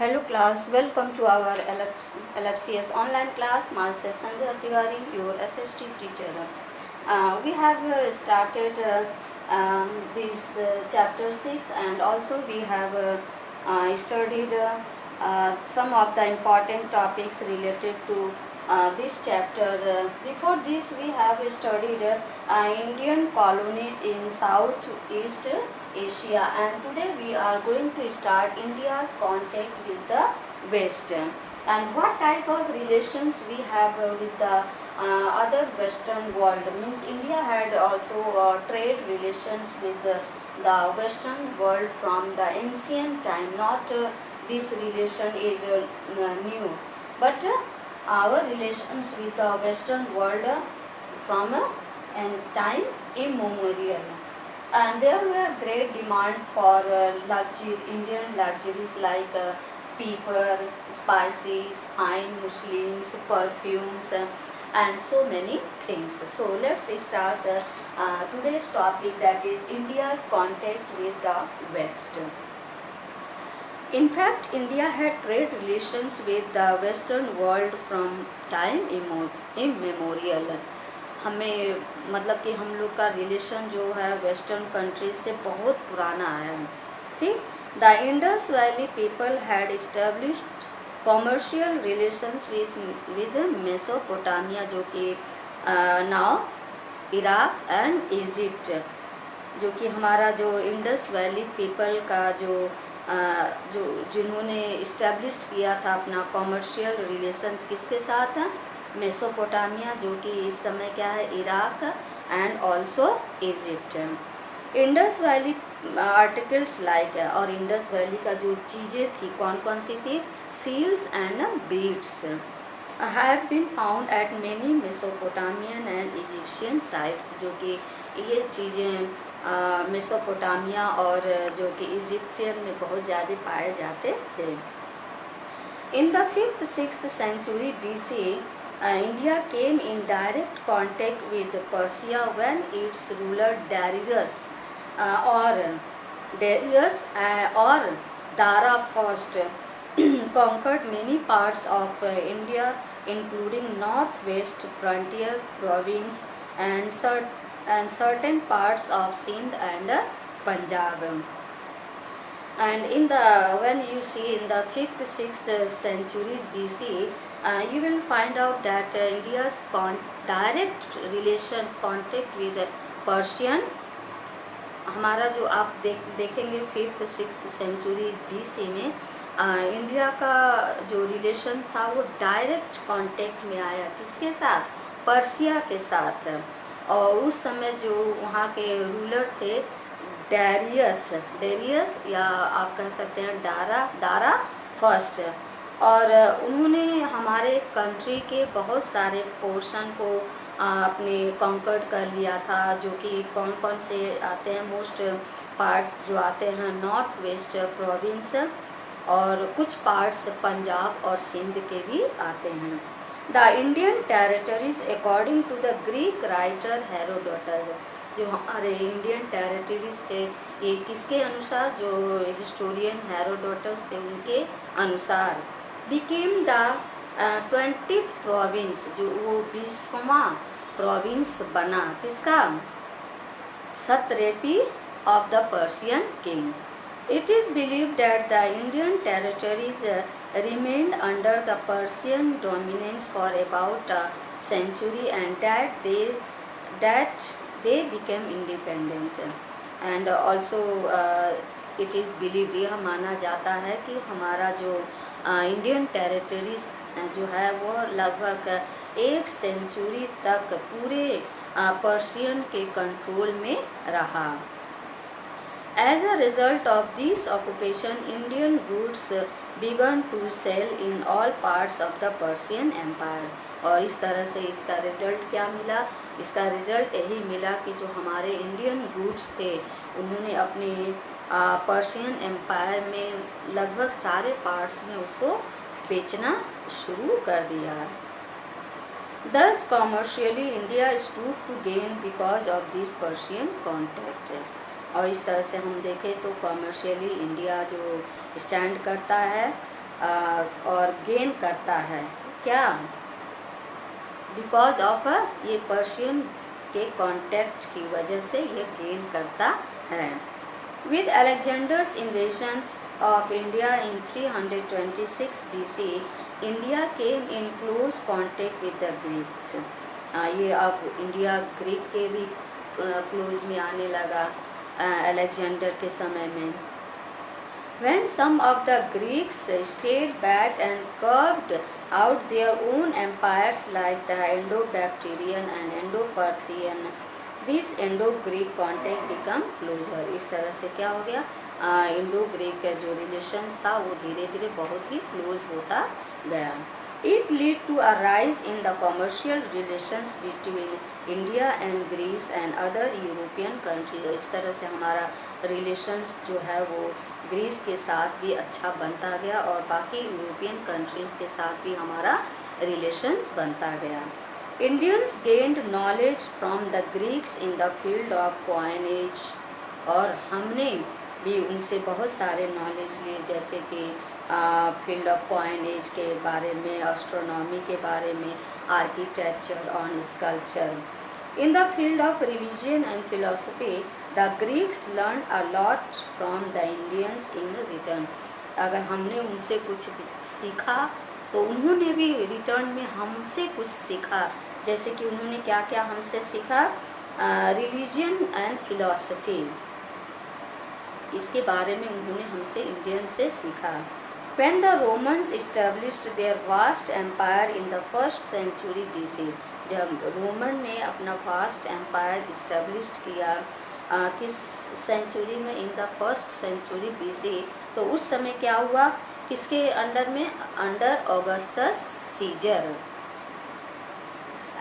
Hello class, welcome to our LFCS online class. Myself Sandhya Tiwari, your SST teacher. We have started this chapter 6, and also we have studied some of the important topics related to this chapter. Before this we have studied Indian colonies in Southeast Asia, and today we are going to start India's contact with the West and what type of relations we have with the other Western world. Means India had also trade relations with the Western world from the ancient time. Not this relation is new, but our relations with the Western world from time immemorial. And there were great demand for Indian luxuries like pepper, spices, fine muslins, perfumes, and so many things. So let's start today's topic, that is India's contact with the West. In fact, India had trade relations with the Western world from time immemorial. हमें मतलब कि हम लोग का relation जो है western country से बहुत पुराना है, ठीक. The Indus valley people had established commercial relations with Mesopotamia, जो कि नाउ इराक एंड इजिप्ट, जो कि हमारा जो इंडस वैली पीपल का जो जिन्होंने इस्टेब्लिश किया था अपना कॉमर्शियल रिलेशंस किसके साथ है, मेसोपोटामिया, जो कि इस समय क्या है, Iraq and also Egypt. Indus valley articles like है, और इंडस वैली का जो चीज़ें थी कौन कौन सी थी, seals and beads have been found at many Mesopotamian and Egyptian sites, जो कि ये चीज़ें मेसोपोटामिया और जो कि इजिप्शियन में बहुत ज़्यादा पाए जाते थे. In the 5th-6th century BC, India came in direct contact with Persia when its ruler Darius or Dara first conquered many parts of India, including northwest frontier province and certain parts of Sindh and Punjab. And when you see in the 5th-6th centuries BC, you will find out that India's direct relations contact with Persian, हमारा जो आप देखेंगे 5th-6th century BC में India का जो relation था वो direct contact में आया, किसके साथ, पर्सिया के साथ. और उस समय जो वहाँ के रूलर थे डेरियस या आप कह सकते हैं दारा फर्स्ट, और उन्होंने हमारे कंट्री के बहुत सारे पोर्शन को अपने कॉन्कर्ड कर लिया था, जो कि कौन कौन से आते हैं, मोस्ट पार्ट जो आते हैं नॉर्थ वेस्ट प्रोविंस, और कुछ पार्ट्स पंजाब और सिंध के भी आते हैं. The Indian territories according to the Greek writer Herodotus, जो हमारे इंडियन टेरिटरीज थे ये किसके अनुसार, जो हिस्टोरियन हेरोडोटस थे उनके अनुसार, बिकेम द 20th प्रोविंस, जो वो 20वां प्रोविंस बना, किसका, satrapy of the Persian king. It is believed that the Indian territories remained under the Persian dominance for about a century, and that they became independent. And also it is believed, यह माना जाता है कि हमारा जो Indian territories जो है वो लगभग 1 सेंचुरी तक पूरे पर्शियन के कंट्रोल में रहा. As a result of this occupation, Indian goods began to sell in all parts of the Persian Empire. और इस तरह से इसका रिजल्ट क्या मिला, इसका रिजल्ट यही मिला कि जो हमारे इंडियन गुड्स थे उन्होंने अपने पर्शियन एम्पायर में लगभग सारे पार्ट्स में उसको बेचना शुरू कर दिया. Thus commercially India stood to gain because of this Persian contact. और इस तरह से हम देखें तो कॉमर्शियली इंडिया जो स्टैंड करता है और गेन करता है। क्या? बिकॉज ऑफ ये पर्शियन के कॉन्टेक्ट की वजह से ये गेन करता है। With Alexander's invasions of India in 326 BC, India came in close contact with the Greeks. ये अब इंडिया ग्रीक के भी क्लोज में आने लगा अलेक्जेंडर के समय में। When some of the Greeks stayed back and carved out their own empires like the Indo-Bactrian and Indo-Parthian, these Indo-Greek contact become closer। इस तरह से क्या हो गया, इंडो-ग्रीक का जो रिलेशंस था वो धीरे धीरे बहुत ही क्लोज होता गया। It lead to a rise in the commercial relations between India and Greece and other European countries। इस तरह से हमारा रिलेशंस जो है वो ग्रीस के साथ भी अच्छा बनता गया और बाकी यूरोपियन कंट्रीज़ के साथ भी हमारा रिलेशंस बनता गया। Indians gained knowledge from the Greeks in the field of coinage, और हमने भी उनसे बहुत सारे नॉलेज लिए, जैसे कि फील्ड ऑफ कॉइनेज के बारे में, एस्ट्रोनॉमी के बारे में, आर्किटेक्चर और sculpture. In the field of religion and philosophy the Greeks learn a lot from the Indians in return. अगर हमने उनसे कुछ सीखा तो उन्होंने भी रिटर्न में हमसे कुछ सीखा। जैसे कि उन्होंने क्या क्या हमसे सीखा, रिलीजन एंड फिलोसफी, इसके बारे में उन्होंने हमसे इंडियन से सीखा। When the Romans established their vast empire in the 1st century BC, जब रोमन ने अपना वास्ट एम्पायर इस्टेब्लिश किया किस सेंचुरी में, in the 1st century BC, तो उस समय क्या हुआ, किसके अंडर में, under Augustus Caesar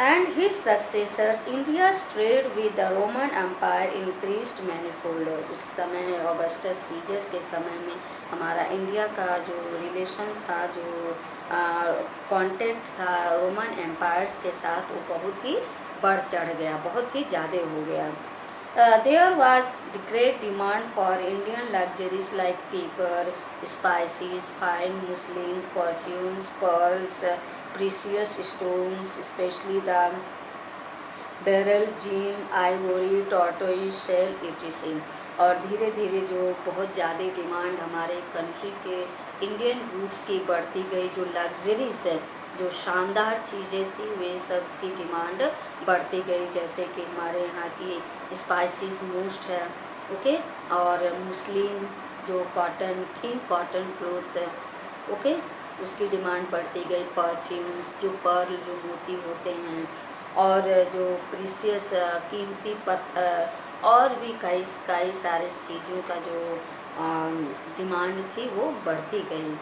and his successors, India's trade with the Roman Empire increased manifold। उस समय ऑगस्टस सीजर के समय में हमारा इंडिया का जो रिलेशंस था, जो कॉन्टेक्ट था रोमन एम्पायर्स के साथ, वो बहुत ही बढ़ चढ़ गया, बहुत ही ज़्यादा हो गया। There was great demand for Indian luxuries like paper, spices, fine muslins, perfumes, pearls, precious stones, especially the beryl, gem, ivory, tortoise shell, etc। और धीरे धीरे जो बहुत ज़्यादा डिमांड हमारे कंट्री के इंडियन गुड्स की बढ़ती गई, जो लग्जरीज है, जो शानदार चीज़ें थी, वे सब की डिमांड बढ़ती गई। जैसे कि हमारे यहाँ की स्पाइसेस मोस्ट है, ओके, और मुस्लिन जो कॉटन, थिन कॉटन क्लोथ है, ओके, उसकी डिमांड बढ़ती गई। परफ्यूम्स, जो पर्ल जो मोती होते हैं, और जो प्रीसियस कीमती पत्थर, और भी कई सारे चीज़ों का जो डिमांड थी वो बढ़ती गई।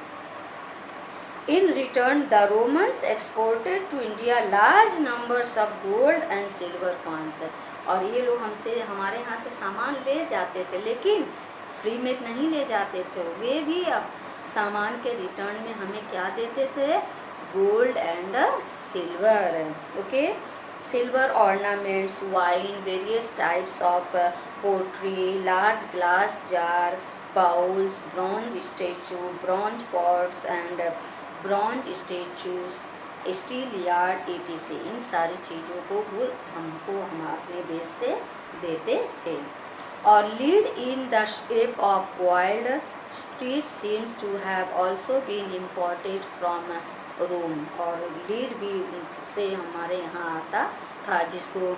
In return the Romans exported to India large numbers of gold and silver coins. और ये लोग हमसे, हमारे यहाँ से सामान ले जाते थे, लेकिन फ्री में नहीं ले जाते थे, वे भी अब सामान के रिटर्न में हमें क्या देते थे, gold and silver, okay, silver ornaments, wine, various types of pottery, large glass jar, bowls, bronze statue, bronze pots and bronze statues, steel yard, etc। इन सारी चीज़ों को वो हमको हम अपने देश से देते थे। और lead in the shape of wild street seems to have also been imported from Rome. और लीड भी से हमारे यहाँ आता था, जिसको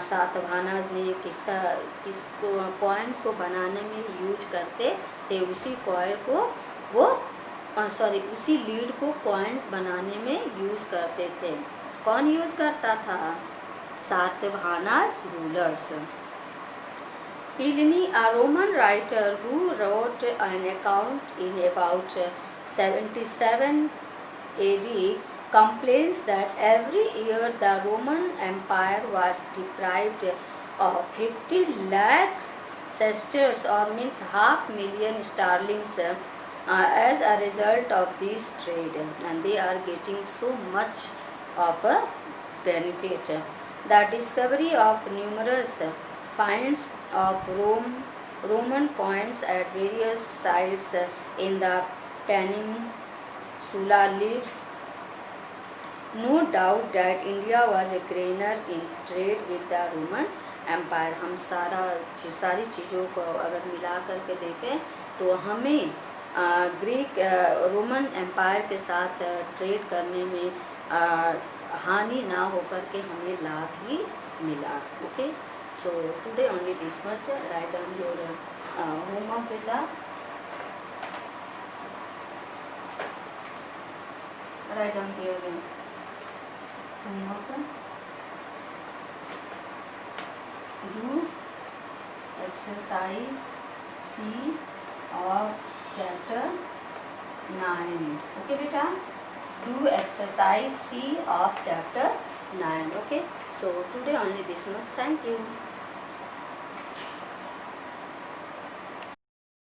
सातवाहनाज ने किसको कॉइन्स को बनाने में यूज करते थे। उसी कॉइन को वो उसी लीड को कॉइन्स बनाने में यूज करते थे। कौन यूज करता था? सातवाहनाज rulers. Pliny, a Roman writer who wrote an account in about 77 AD, complains that every year the Roman Empire was deprived of 50 lakh sesterces, or means 500,000 sterlings, as a result of this trade, and they are getting so much of a benefit. The discovery of numerous finds of Roman coins at various sites in the Sula lives. No doubt that India was a gainer in trade with the Roman Empire. हम सारी चीज़ों को अगर मिला करके देखें तो हमें ग्रीक रोमन एम्पायर के साथ ट्रेड करने में हानि ना होकर के हमें लाभ ही मिला. Okay, so today only this much. Right on your homework beta. Write down here homework. Do exercise C of chapter 9. Okay beta, do exercise C of chapter 9. Okay, so today only this much. Thank you.